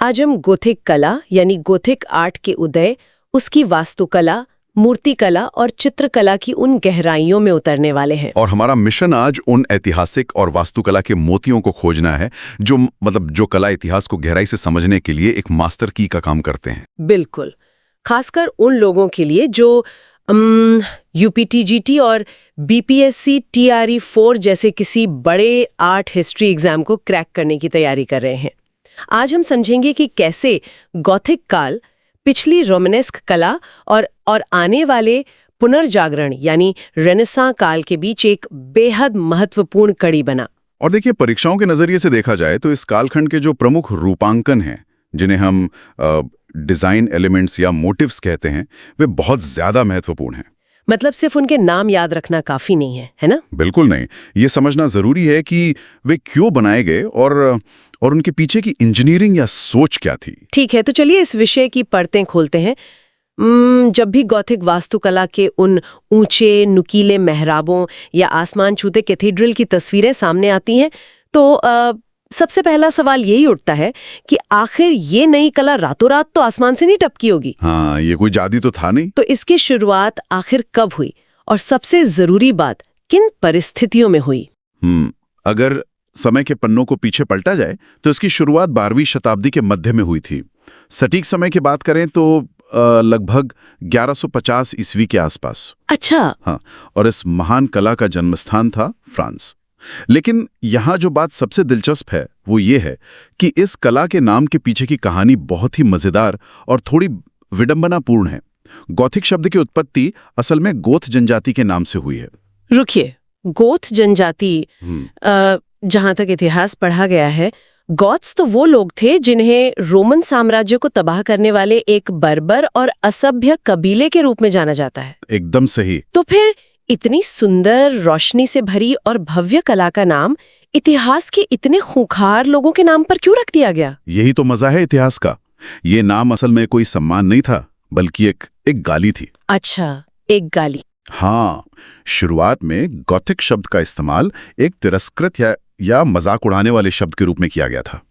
आज हम गोथिक कला यानी गोथिक आर्ट के उदय, उसकी वास्तुकला, मूर्तिकला और चित्रकला की उन गहराइयों में उतरने वाले हैं। और हमारा मिशन आज उन ऐतिहासिक और वास्तुकला के मोतियों को खोजना है जो कला इतिहास को गहराई से समझने के लिए एक मास्टर की का काम करते हैं। बिल्कुल, खासकर उन लोगों के लिए जो यूपीटीजीटी और बीपीएससी टीआरई 4 जैसे किसी बड़े आर्ट हिस्ट्री एग्जाम को क्रैक करने की तैयारी कर रहे हैं। आज हम समझेंगे कि कैसे गॉथिक काल पिछली रोमानेस्क कला और आने वाले पुनर्जागरण यानी रेनेसां काल के बीच एक बेहद महत्वपूर्ण कड़ी बना। और देखिए, परीक्षाओं के नजरिए से देखा जाए तो इस कालखंड के जो प्रमुख रूपांकन हैं, जिन्हें हम डिजाइन एलिमेंट्स या मोटिव्स कहते हैं, वे बहुत ज्यादा महत्वपूर्ण हैं। मतलब सिर्फ उनके नाम याद रखना काफी नहीं है ना? बिल्कुल नहीं। ये समझना जरूरी है कि वे क्यों बनाए गए और उनके पीछे की इंजीनियरिंग या सोच क्या थी। ठीक है, तो चलिए इस विषय की परतें खोलते हैं। जब भी गॉथिक वास्तुकला के उन ऊंचे नुकीले मेहराबों या आसमान छूते कैथेड्रल की तस्वीरें सामने आती हैं तो सबसे पहला सवाल यही उठता है कि आखिर ये नई कला रातों रात तो आसमान से नहीं टपकी होगी। हाँ, ये कोई जादू तो था नहीं। तो इसकी शुरुआत आखिर कब हुई और सबसे जरूरी बात किन परिस्थितियों में हुई? अगर समय के पन्नों को पीछे पलटा जाए तो इसकी शुरुआत 12वीं शताब्दी के मध्य में हुई थी। सटीक समय की बात करें तो लगभग 1150 ईस्वी के आसपास। अच्छा। हाँ, और इस महान कला का जन्मस्थान था फ्रांस। लेकिन यहाँ जो बात सबसे दिलचस्प है वो ये है कि इस कला के नाम के पीछे की कहानी बहुत ही मजेदार और थोड़ी विडंबनापूर्ण है। गॉथिक शब्द की उत्पत्ति असल में गोथ जनजाति के नाम से हुई है। रुकिए, गोथ जनजाति? जहां तक इतिहास पढ़ा गया है, गॉथ्स तो वो लोग थे जिन्हें रोमन साम्राज्य को तबाह करने वाले एक बर्बर और असभ्य कबीले के रूप में जाना जाता है। एकदम सही। तो फिर इतनी सुंदर, रोशनी से भरी और भव्य कला का नाम इतिहास के इतने खूंखार लोगों के नाम पर क्यों रख दिया गया? यही तो मजा है इतिहास का। ये नाम असल में कोई सम्मान नहीं था, बल्कि एक गाली थी। अच्छा, एक गाली। हाँ, शुरुआत में गॉथिक शब्द का इस्तेमाल एक तिरस्कृत या मजाक उड़ाने वाले शब्द के रूप में किया गया था।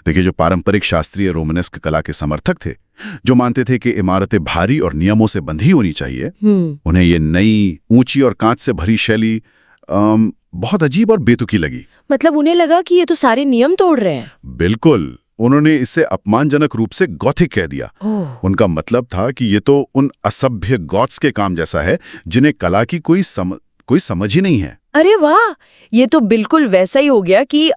देखिए, जो पारंपरिक शास्त्रीय रोमानेस्क कला के समर्थक थे, जो मानते थे कि इमारतें भारी और नियमों से बंधी होनी चाहिए, उन्हें ये नई, ऊंची और कांच से भरी शैली बहुत अजीब और बेतुकी लगी। मतलब उन्हें लगा कि ये तो सारे नियम तोड़ रहे हैं। बिल्कुल, उन्होंने इसे अपमानजनक रूप से गॉथिक कह दिया। उनका मतलब था कि ये तो उन असभ्य गॉथ्स के काम जैसा है जिन्हें कला की कोई समझ ही नहीं है। अरे वाह, ये तो बिल्कुल वैसा ही हो गया कि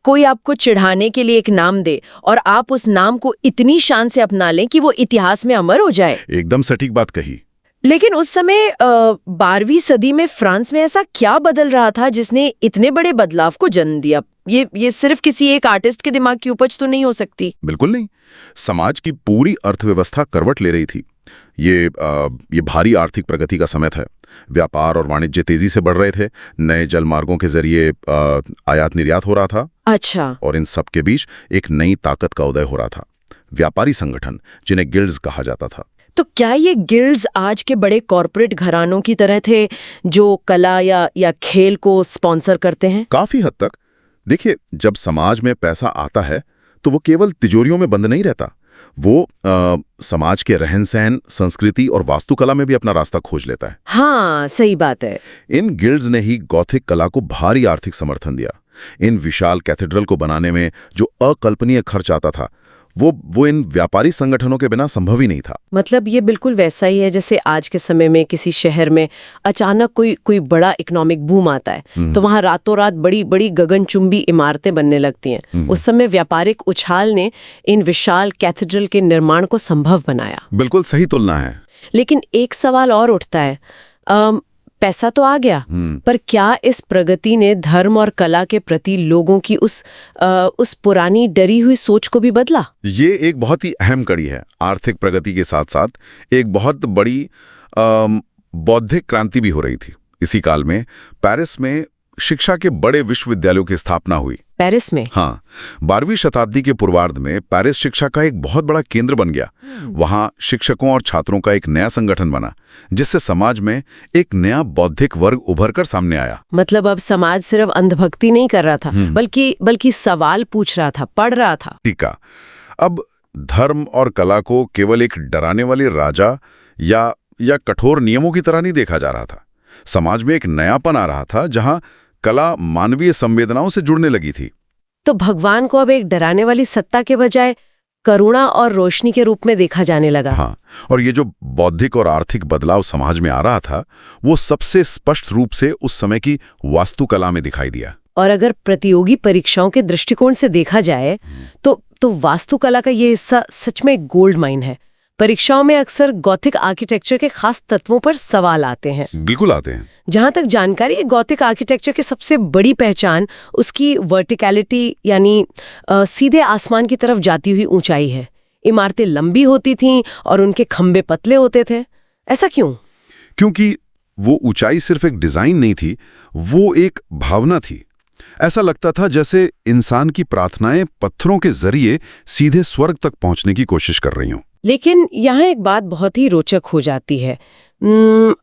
कोई आपको चिढ़ाने के लिए एक नाम दे और आप उस नाम को इतनी शान से अपना लें कि वो इतिहास में अमर हो जाए। एकदम सटीक बात कही। लेकिन उस समय 12वीं सदी में फ्रांस में ऐसा क्या बदल रहा था जिसने इतने बड़े बदलाव को जन्म दिया? ये सिर्फ किसी एक आर्टिस्ट के दिमाग की उपज तो नहीं हो सकती। बिल्कुल नहीं। समाज की पूरी अर्थव्यवस्था करवट ले रही थी। ये भारी आर्थिक प्रगति का समय था। व्यापार और वाणिज्य तेजी से बढ़ रहे थे। नए जल मार्गों के जरिए आयात निर्यात हो रहा था। अच्छा। और इन सब के बीच एक नई ताकत का उदय हो रहा था, व्यापारी संगठन, जिन्हें गिल्ड्स कहा जाता था। तो क्या ये गिल्ड्स आज के बड़े कॉर्पोरेट घरानों की तरह थे जो कला या खेल को स्पॉन्सर करते हैं? काफी हद तक। देखिए, जब समाज में पैसा आता है तो वो केवल तिजोरियों में बंद नहीं रहता। वो समाज के रहन सहन, संस्कृति और वास्तुकला में भी अपना रास्ता खोज लेता है। हाँ, सही बात है। इन गिल्ड्स ने ही गॉथिक कला को भारी आर्थिक समर्थन दिया। इन विशाल कैथेड्रल को बनाने में जो अकल्पनीय खर्च आता था, वो इन व्यापारी संगठनों के बिना संभव ही नहीं था। मतलब ये बिल्कुल वैसा ही है जैसे आज के समय में किसी शहर में अचानक कोई बड़ा इकोनॉमिक बूम आता है तो वहां रातों रात बड़ी बड़ी गगनचुंबी इमारतें बनने लगती हैं। उस समय व्यापारिक उछाल ने इन विशाल कैथेड्रल के निर्माण को संभव बनाया। बिल्कुल सही तुलना है। लेकिन एक सवाल और उठता है, पैसा तो आ गया, पर क्या इस प्रगति ने धर्म और कला के प्रति लोगों की उस पुरानी डरी हुई सोच को भी बदला? ये एक बहुत ही अहम कड़ी है। आर्थिक प्रगति के साथ साथ एक बहुत बड़ी बौद्धिक क्रांति भी हो रही थी। इसी काल में पेरिस में शिक्षा के बड़े विश्वविद्यालयों की स्थापना हुई। पेरिस में? हाँ, 12वीं शताब्दी के पूर्वार्ध में पेरिस शिक्षा का एक बहुत बड़ा केंद्र बन गया। वहां शिक्षकों और छात्रों का एक नया संगठन बना, जिससे समाज में एक नया बौद्धिक वर्ग उभरकर सामने आया। मतलब अब समाज सिर्फ अंधभक्ति नहीं कर रहा था, बल्कि सवाल पूछ रहा था, पढ़ रहा था। ठीक है। अब धर्म और कला को केवल एक डराने वाले राजा या कठोर नियमों की तरह नहीं देखा जा रहा था। समाज में एक नयापन आ रहा था, जहां कला मानवीय संवेदनाओं से जुड़ने लगी थी। तो भगवान को अब एक डराने वाली सत्ता के बजाय करुणा और रोशनी के रूप में देखा जाने लगा। हाँ, और ये जो बौद्धिक और आर्थिक बदलाव समाज में आ रहा था, वो सबसे स्पष्ट रूप से उस समय की वास्तुकला में दिखाई दिया। और अगर प्रतियोगी परीक्षाओं के दृष्टिकोण से देखा जाए तो वास्तुकला का ये हिस्सा सच में गोल्ड माइन है। परीक्षाओं में अक्सर गॉथिक आर्किटेक्चर के खास तत्वों पर सवाल आते हैं। बिल्कुल आते हैं। जहां तक जानकारी है, गॉथिक आर्किटेक्चर की सबसे बड़ी पहचान उसकी वर्टिकलिटी, यानी सीधे आसमान की तरफ जाती हुई ऊंचाई है। इमारतें लंबी होती थीं और उनके खंभे पतले होते थे। ऐसा क्यों? क्योंकि वो ऊंचाई सिर्फ एक डिजाइन नहीं थी, वो एक भावना थी। ऐसा लगता था जैसे इंसान की प्रार्थनाएं पत्थरों के जरिए सीधे स्वर्ग तक पहुंचने की कोशिश कर रही हों। लेकिन यहाँ एक बात बहुत ही रोचक हो जाती है।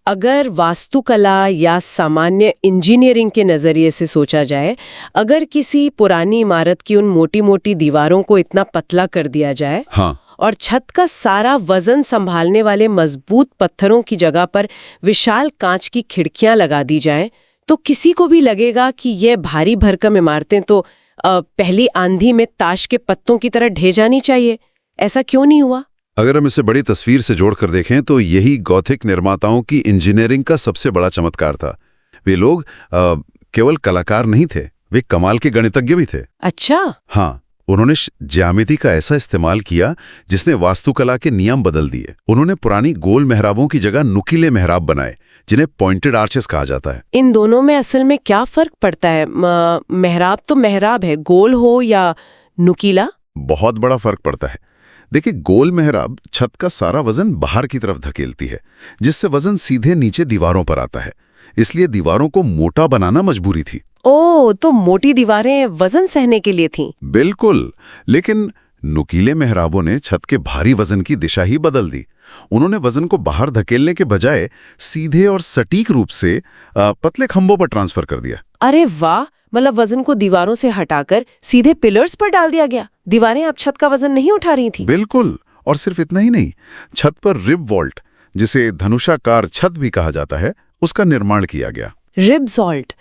अगर वास्तुकला या सामान्य इंजीनियरिंग के नज़रिए से सोचा जाए, अगर किसी पुरानी इमारत की उन मोटी मोटी दीवारों को इतना पतला कर दिया जाए, हाँ, और छत का सारा वजन संभालने वाले मजबूत पत्थरों की जगह पर विशाल कांच की खिड़कियां लगा दी जाएं, तो किसी को भी लगेगा कि यह भारी भरकम इमारतें तो पहली आंधी में ताश के पत्तों की तरह ढह जानी चाहिए। ऐसा क्यों नहीं हुआ? अगर हम इसे बड़ी तस्वीर से जोड़कर देखें तो यही गॉथिक निर्माताओं की इंजीनियरिंग का सबसे बड़ा चमत्कार था। वे लोग केवल कलाकार नहीं थे, वे कमाल के गणितज्ञ भी थे। अच्छा। हाँ, उन्होंने ज्यामिति का ऐसा इस्तेमाल किया जिसने वास्तुकला के नियम बदल दिए। उन्होंने पुरानी गोल मेहराबों की जगह नुकीले मेहराब बनाए, जिन्हें पॉइंटेड आर्चेस कहा जाता है। इन दोनों में असल में क्या फर्क पड़ता है? मेहराब तो मेहराब है, गोल हो या नुकीला। बहुत बड़ा फर्क पड़ता है। देखिए, गोल मेहराब छत का सारा वजन बाहर की तरफ धकेलती है, जिससे वजन सीधे नीचे दीवारों पर आता है। इसलिए दीवारों को मोटा बनाना मजबूरी थी। ओह, तो मोटी दीवारें वजन सहने के लिए थीं। बिल्कुल, लेकिन नुकीले मेहराबों ने छत के भारी वजन की दिशा ही बदल दी। उन्होंने वजन को बाहर धकेलने के बजाय सीधे और सटीक रूप से पतले खंभों पर ट्रांसफर कर दिया। अरे वाह, मतलब वजन को दीवारों से हटाकर सीधे पिलर्स पर डाल दिया गया। दीवारें अब छत का वजन नहीं उठा रही थी। बिल्कुल, और सिर्फ इतना ही नहीं, छत पर रिब वॉल्ट, जिसे धनुषाकार छत भी कहा जाता है, उसका निर्माण किया गया। रिब वॉल्ट,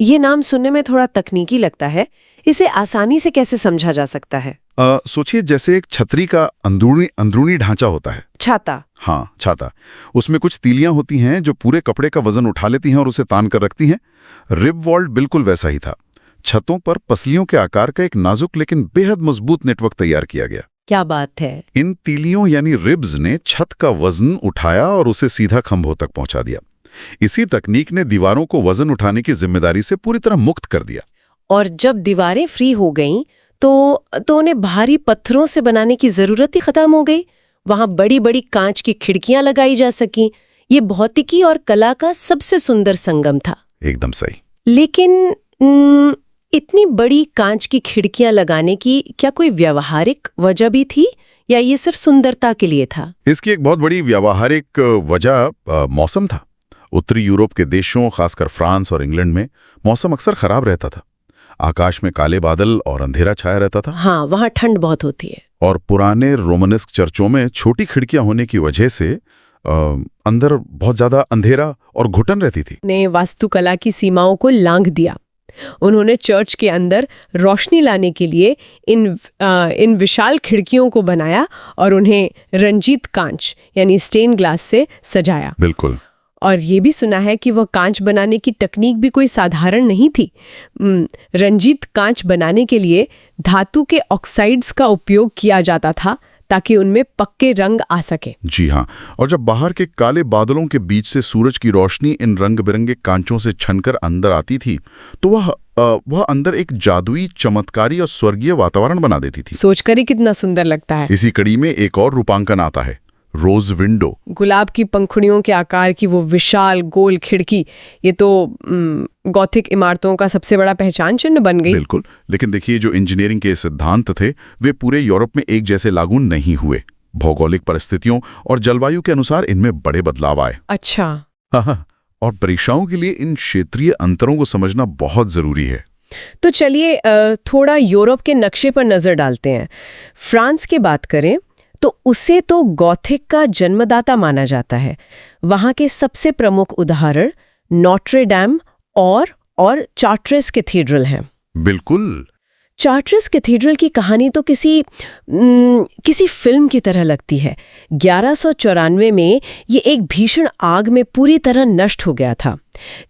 ये नाम सुनने में थोड़ा तकनीकी लगता है। इसे आसानी से कैसे समझा जा सकता है? सोचिए, जैसे एक छतरी का अंदरूनी ढांचा होता है। छाता। हाँ, छाता। उसमें कुछ तीलियां होती हैं जो पूरे कपड़े का वजन उठा लेती हैं और उसे तान कर रखती हैं। रिब वॉल्ट बिल्कुल वैसा ही था। छतों पर पसलियों के आकार का एक नाजुक लेकिन बेहद मजबूत नेटवर्क तैयार किया गया। क्या बात है। इन तीलियों यानी रिब्स ने छत का वजन उठाया और उसे सीधा खंभों तक पहुंचा दिया। इसी तकनीक ने दीवारों को वजन उठाने की जिम्मेदारी से पूरी तरह मुक्त कर दिया। और जब दीवारें फ्री हो गईं, तो उन्हें भारी पत्थरों से बनाने की जरूरत ही खत्म हो गई। वहां बड़ी बड़ी कांच की खिड़कियां लगाई जा सकीं। ये भौतिकी और कला का सबसे सुंदर संगम था। एकदम सही। लेकिन इतनी बड़ी कांच की खिड़कियां लगाने की क्या कोई व्यावहारिक वजह भी थी, या ये सिर्फ सुंदरता के लिए था? इसकी एक बहुत बड़ी व्यावहारिक वजह मौसम था। उत्तरी यूरोप के देशों, खासकर फ्रांस और इंग्लैंड में मौसम अक्सर खराब रहता था। आकाश में काले बादल और अंधेरा छाया रहता था। हाँ, वहाँ ठंड बहुत होती है। और पुराने रोमनेस्क चर्चों में छोटी खिड़कियां होने की वजह से अंदर बहुत ज्यादा अंधेरा और घुटन रहती थी। ने वास्तुकला की सीमाओं को लांघ दिया। उन्होंने चर्च के अंदर रोशनी लाने के लिए इन विशाल खिड़कियों को बनाया और उन्हें रंजीत कांच यानी स्टेन ग्लास से सजाया। बिल्कुल। और ये भी सुना है कि वह कांच बनाने की तकनीक भी कोई साधारण नहीं थी। रंजीत कांच बनाने के लिए धातु के ऑक्साइड्स का उपयोग किया जाता था ताकि उनमें पक्के रंग आ सके। जी हाँ, और जब बाहर के काले बादलों के बीच से सूरज की रोशनी इन रंग बिरंगे कांचों से छनकर अंदर आती थी तो वह अंदर एक जादुई, चमत्कारी और स्वर्गीय वातावरण बना देती थी। सोचकर ही कितना सुंदर लगता है। इसी कड़ी में एक और रूपांकन आता है, रोज विंडो, गुलाब की पंखुड़ियों के आकार की वो विशाल गोल खिड़की, ये तो गॉथिक इमारतों का सबसे बड़ा पहचान चिन्ह बन गई। बिल्कुल। लेकिन देखिए, जो इंजीनियरिंग के सिद्धांत थे वे पूरे यूरोप में एक जैसे लागू नहीं हुए। भौगोलिक परिस्थितियों और जलवायु के अनुसार इनमें बड़े बदलाव आए। अच्छा। हाँ, और परीक्षाओं के लिए इन क्षेत्रीय अंतरों को समझना बहुत जरूरी है। तो चलिए थोड़ा यूरोप के नक्शे पर नजर डालते हैं। फ्रांस की बात करें तो उसे तो गॉथिक का जन्मदाता माना जाता है। वहां के सबसे प्रमुख उदाहरण नोट्रे डैम और चार्ट्रेस कैथेड्रल हैं। बिल्कुल। चार्ट्रेस कैथेड्रल की कहानी तो किसी फिल्म की तरह लगती है। 1194 में ये एक भीषण आग में पूरी तरह नष्ट हो गया था।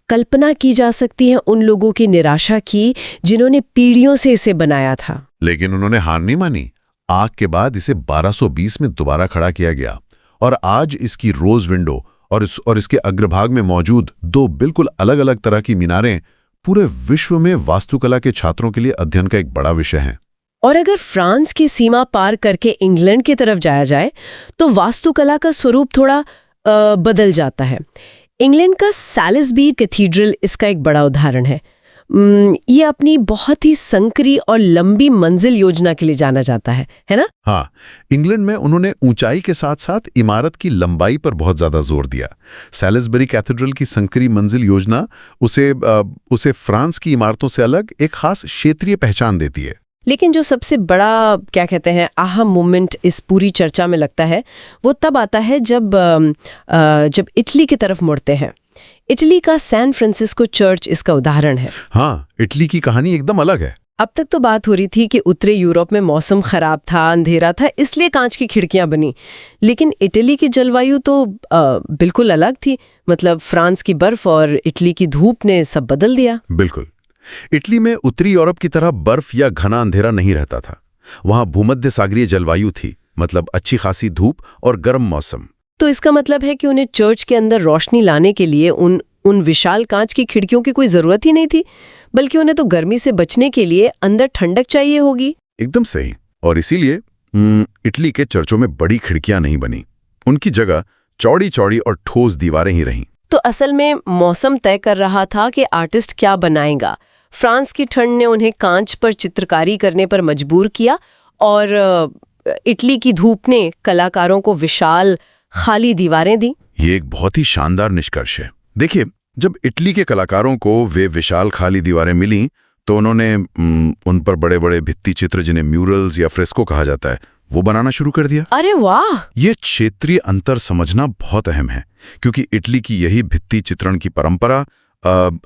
कल्पना की जा सकती है उन लोगों की निराशा की जिन्होंने पीढ़ियों से इसे बनाया था। लेकिन उन्होंने हार नहीं मानी। आग के बाद इसे 1220 में दोबारा खड़ा किया गया और आज इसकी रोज विंडो और इसके अग्रभाग में मौजूद दो बिल्कुल अलग-अलग तरह की मीनारें पूरे विश्व में वास्तुकला के छात्रों के लिए अध्ययन का एक बड़ा विषय है। और अगर फ्रांस की सीमा पार करके इंग्लैंड की तरफ जाया जाए तो वास्तुकला का स्वरूप थोड़ा बदल जाता है। इंग्लैंड का सैलिसबरी कैथेड्रल इसका एक बड़ा उदाहरण है। ये अपनी बहुत ही संकरी और लंबी मंजिल योजना के लिए जाना जाता है ना? हाँ, इंग्लैंड में उन्होंने ऊंचाई के साथ साथ इमारत की लंबाई पर बहुत ज्यादा जोर दिया। सैलिसबरी कैथेड्रल की संकरी मंजिल योजना उसे फ्रांस की इमारतों से अलग एक खास क्षेत्रीय पहचान देती है। लेकिन जो सबसे बड़ा क्या कहते हैं अहम मोमेंट इस पूरी चर्चा में लगता है वो तब आता है जब इटली की तरफ मुड़ते हैं। इटली का सैन फ्रांसिस्को चर्च इसका उदाहरण है। हाँ, इटली की कहानी एकदम अलग है। अब तक तो बात हो रही थी कि उत्तरी यूरोप में मौसम खराब था, अंधेरा था, इसलिए कांच की खिड़कियां बनी। लेकिन इटली की जलवायु तो बिल्कुल अलग थी। मतलब फ्रांस की बर्फ और इटली की धूप ने सब बदल दिया। बिल्कुल। इटली में उत्तरी यूरोप की तरह बर्फ या घना अंधेरा नहीं रहता था। वहां भूमध्य सागरीय जलवायु थी, मतलब अच्छी खासी धूप और गर्म मौसम। तो इसका मतलब है कि उन्हें चर्च के अंदर रोशनी लाने के लिए उन विशाल कांच की खिड़कियों की कोई जरूरत ही नहीं थी, बल्कि उन्हें तो गर्मी से बचने के लिए अंदर ठंडक चाहिए होगी। एकदम सही। और इसीलिए इटली के चर्चों में बड़ी खिड़कियां नहीं बनी। उनकी जगह चौड़ी चौड़ी और ठोस दीवारें ही रहीं। तो असल में मौसम तय कर रहा था कि आर्टिस्ट क्या बनाएगा। फ्रांस की ठंड ने उन्हें कांच पर चित्रकारी करने पर मजबूर किया और इटली की धूप ने कलाकारों को विशाल खाली दीवारें दी। ये एक बहुत ही शानदार निष्कर्ष है। देखिए, जब इटली के कलाकारों को वे विशाल खाली दीवारें मिली तो उन्होंने उन पर बड़े बड़े भित्ति चित्र, जिन्हें म्यूरल्स या फ्रेस्को कहा जाता है, वो बनाना शुरू कर दिया। अरे वाह! ये क्षेत्रीय अंतर समझना बहुत अहम है, क्योंकि इटली की यही भित्ति चित्रण की परंपरा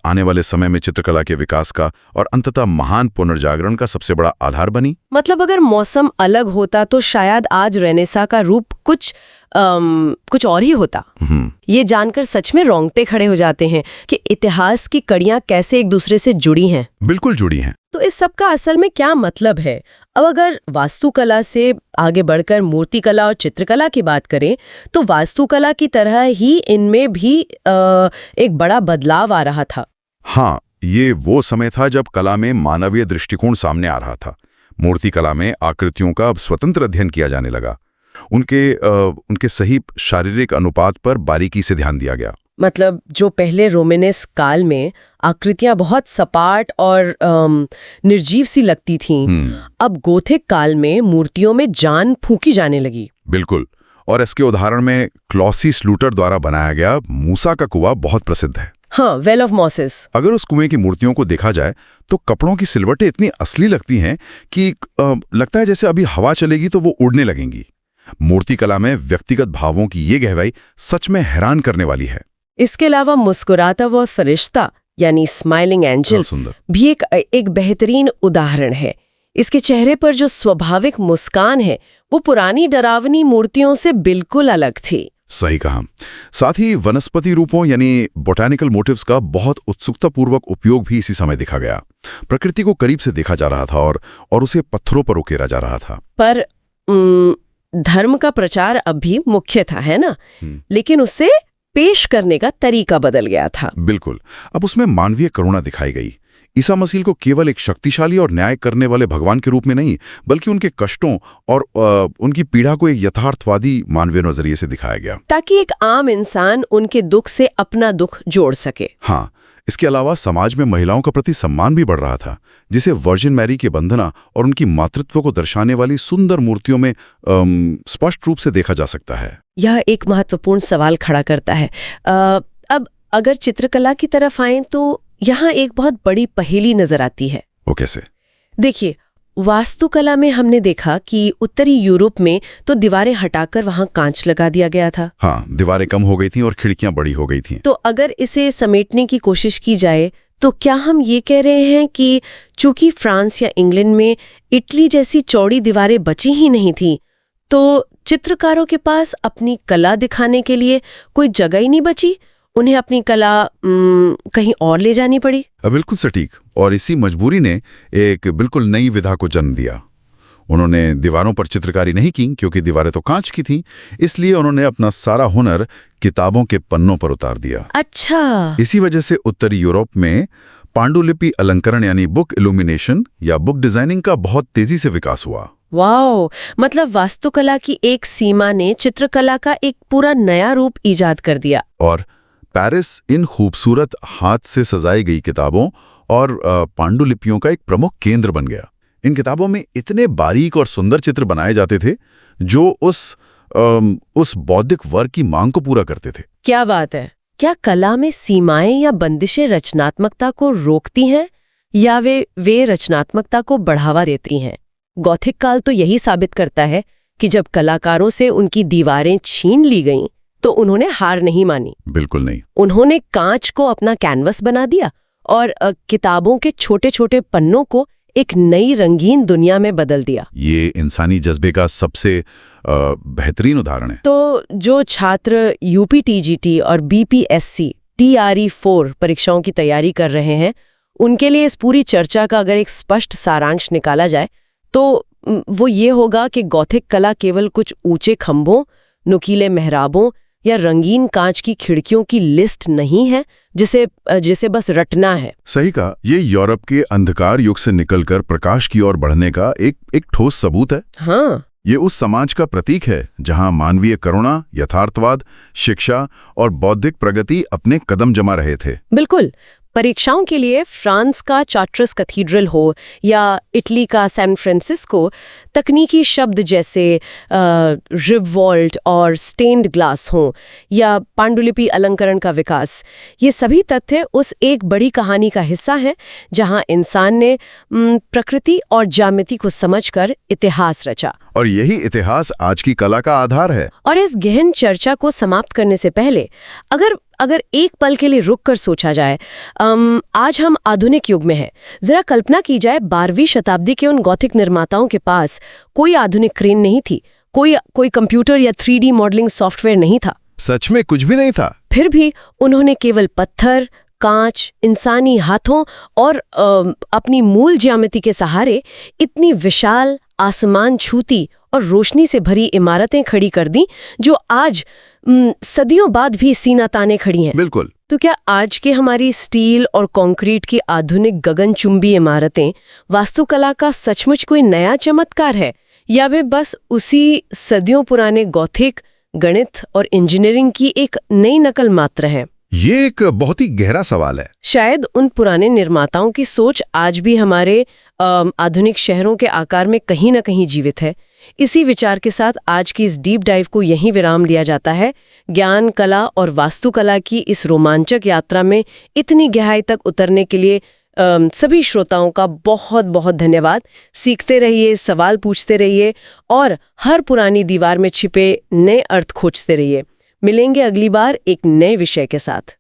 आने वाले समय में चित्रकला के विकास का और अंततः महान पुनर्जागरण का सबसे बड़ा आधार बनी। मतलब अगर मौसम अलग होता तो शायद आज रेनेसा का रूप कुछ और ही होता। ये जानकर सच में रोंगटे खड़े हो जाते हैं कि इतिहास की कड़ियां कैसे एक दूसरे से जुड़ी हैं। बिल्कुल जुड़ी हैं। तो इस सब का असल में क्या मतलब है? अब अगर वास्तुकला से आगे बढ़कर मूर्तिकला और चित्रकला की बात करें तो वास्तुकला की तरह ही इनमें भी एक बड़ा बदलाव आ रहा था। हाँ, ये वो समय था जब कला में मानवीय दृष्टिकोण सामने आ रहा था। मूर्तिकला में आकृतियों का स्वतंत्र अध्ययन किया जाने लगा। उनके सही शारीरिक अनुपात पर बारीकी से ध्यान दिया गया। मतलब जो पहले रोमानेस्क काल में आकृतियां बहुत सपाट और निर्जीव सी लगती थीं, अब गोथिक काल में मूर्तियों में जान फूंकी जाने लगी। बिल्कुल। और इसके उदाहरण में क्लॉसी स्लूटर द्वारा बनाया गया मूसा का कुआं बहुत प्रसिद्ध है। हाँ, वेल ऑफ मोसेस। अगर उस कुएं की मूर्तियों को देखा जाए तो कपड़ों की सिलवटें इतनी असली लगती हैं कि लगता है जैसे अभी हवा चलेगी तो वो उड़ने लगेंगी। मूर्तिकला में व्यक्तिगत भावों की ये गहराई सच में हैरान करने वाली है। इसके अलावा मुस्कुराता हुआ फरिश्ता यानी स्माइलिंग एंजल भी एक बेहतरीन उदाहरण है। इसके चेहरे पर जो स्वाभाविक मुस्कान है वो पुरानी डरावनी मूर्तियों से बिल्कुल अलग थी। सही कहा। साथ ही वनस्पति रूपों यानी बोटैनिकल मोटिव्स का बहुत उत्सुकतापूर्वक उपयोग भी इसी समय देखा गया। प्रकृति को करीब से देखा जा रहा था और उसे पत्थरों पर उकेरा जा रहा था। पर धर्म का प्रचार अब भी मुख्य था, है ना? लेकिन उससे पेश करने का तरीका बदल गया था। बिल्कुल। अब उसमें मानवीय करुणा दिखाई गई। ईसा मसीह को केवल एक शक्तिशाली और न्याय करने वाले भगवान के रूप में नहीं, बल्कि उनके कष्टों और उनकी पीड़ा को एक यथार्थवादी मानवीय नजरिए से दिखाया गया, ताकि एक आम इंसान उनके दुख से अपना दुख जोड़ सके। हाँ, इसके अलावा समाज में महिलाओं का प्रति सम्मान भी बढ़ रहा था, जिसे वर्जिन मैरी की वंदना और उनकी मातृत्व को दर्शाने वाली सुंदर मूर्तियों में स्पष्ट रूप से देखा जा सकता है। यह एक महत्वपूर्ण सवाल खड़ा करता है। अब अगर चित्रकला की तरफ आएं तो यहाँ एक बहुत बड़ी पहेली नजर आती है। वो कैसे? देखिए, वास्तुकला में हमने देखा कि उत्तरी यूरोप में तो दीवारें हटाकर वहां कांच लगा दिया गया था। हाँ, दीवारें कम हो गई थीं और खिड़कियां बड़ी हो गई थीं। तो अगर इसे समेटने की कोशिश की जाए तो क्या हम ये कह रहे हैं कि चूंकि फ्रांस या इंग्लैंड में इटली जैसी चौड़ी दीवारें बची ही नहीं थी, तो चित्रकारों के पास अपनी कला दिखाने के लिए कोई जगह ही नहीं बची, उन्हें अपनी कला कहीं और ले जानी पड़ी? बिल्कुल सटीक। और इसी मजबूरी ने एक बिल्कुल नई विधा को जन्म दिया। उन्होंने दीवारों पर चित्रकारी नहीं की, क्योंकि दीवारें तो कांच की थीं, इसलिए उन्होंने अपना सारा हुनर किताबों के पन्नों पर उतार दिया। अच्छा। इसी वजह से उत्तरी यूरोप में पांडुलिपि अलंकरण यानी बुक इल्यूमिनेशन या बुक डिजाइनिंग का बहुत तेजी से विकास हुआ। वाओ, मतलब वास्तुकला की एक सीमा ने चित्रकला का एक पूरा नया रूप ईजाद कर दिया। और पेरिस इन खूबसूरत हाथ से सजाई गई किताबों और पांडुलिपियों का एक प्रमुख केंद्र बन गया। इन किताबों में इतने बारीक और सुंदर चित्र बनाए जाते थे जो उस बौद्धिक वर्ग की मांग को पूरा करते थे। क्या बात है! क्या कला में सीमाएं या बंदिशें रचनात्मकता को रोकती हैं या वे रचनात्मकता को बढ़ावा देती हैं? गॉथिक काल तो यही साबित करता है कि जब कलाकारों से उनकी दीवारें छीन ली गईं तो उन्होंने हार नहीं मानी। बिल्कुल नहीं। उन्होंने कांच को अपना कैनवस बना दिया और किताबों के छोटे छोटे पन्नों को एक नई रंगीन दुनिया में बदल दिया। ये इंसानी जज्बे का सबसे बेहतरीन उदाहरण है। तो जो छात्र यूपीटीजीटी और बीपीएससी TRE 4 परीक्षाओं की तैयारी कर रहे हैं, उनके लिए इस पूरी चर्चा का अगर एक स्पष्ट सारांश निकाला जाए तो वो ये होगा कि गॉथिक कला केवल कुछ ऊंचे खंभों, नुकीले मेहराबों या रंगीन कांच की खिड़कियों की लिस्ट नहीं है जिसे बस रटना है। सही कहा। ये यूरोप के अंधकार युग से निकलकर प्रकाश की ओर बढ़ने का एक ठोस सबूत है। हाँ, ये उस समाज का प्रतीक है जहां मानवीय करुणा, यथार्थवाद, शिक्षा और बौद्धिक प्रगति अपने कदम जमा रहे थे। बिल्कुल। परीक्षाओं के लिए फ्रांस का चार्ट्रस कैथीड्रल हो या इटली का सैन फ्रांसिस्को, तकनीकी शब्द जैसे रिवॉल्ट और स्टेन्ड ग्लास हो या पांडुलिपि अलंकरण का विकास, ये सभी तथ्य उस एक बड़ी कहानी का हिस्सा हैं जहां इंसान ने प्रकृति और ज्यामिति को समझकर इतिहास रचा। और यही इतिहास आज की कला का आधार है। और इस गहन चर्चा को समाप्त करने से पहले अगर एक पल के लिए रुक कर सोचा जाए, आज हम आधुनिक युग में हैं। जरा कल्पना की जाए 12वीं शताब्दी के उन गॉथिक निर्माताओं के पास कोई आधुनिक क्रेन नहीं थी, कोई कंप्यूटर या 3D मॉडलिंग सॉफ्टवेयर नहीं था। सच में कुछ भी नहीं था। फिर भी उन्होंने केवल पत्थर, कांच, इंसानी हाथों और अपनी मूल ज्यामिति के सहारे इतनी विशाल, आसमान छूती और रोशनी से भरी इमारतें खड़ी कर दी जो आज सदियों बाद भी सीना ताने खड़ी हैं। बिल्कुल। तो क्या आज के हमारी स्टील और कंक्रीट की आधुनिक गगनचुंबी इमारतें वास्तुकला का सचमुच कोई नया चमत्कार है, या वे बस उसी सदियों पुराने गॉथिक, गणित और इंजीनियरिंग की एक नई नकल मात्र है? ये एक बहुत ही गहरा सवाल है। शायद उन पुराने निर्माताओं की सोच आज भी हमारे आधुनिक शहरों के आकार में कहीं न कहीं जीवित है। इसी विचार के साथ आज की इस डीप डाइव को यहीं विराम दिया जाता है। ज्ञान, कला और वास्तुकला की इस रोमांचक यात्रा में इतनी गहराई तक उतरने के लिए सभी श्रोताओं का बहुत बहुत धन्यवाद। सीखते रहिए, सवाल पूछते रहिए और हर पुरानी दीवार में छिपे नए अर्थ खोजते रहिए। मिलेंगे अगली बार एक नए विषय के साथ।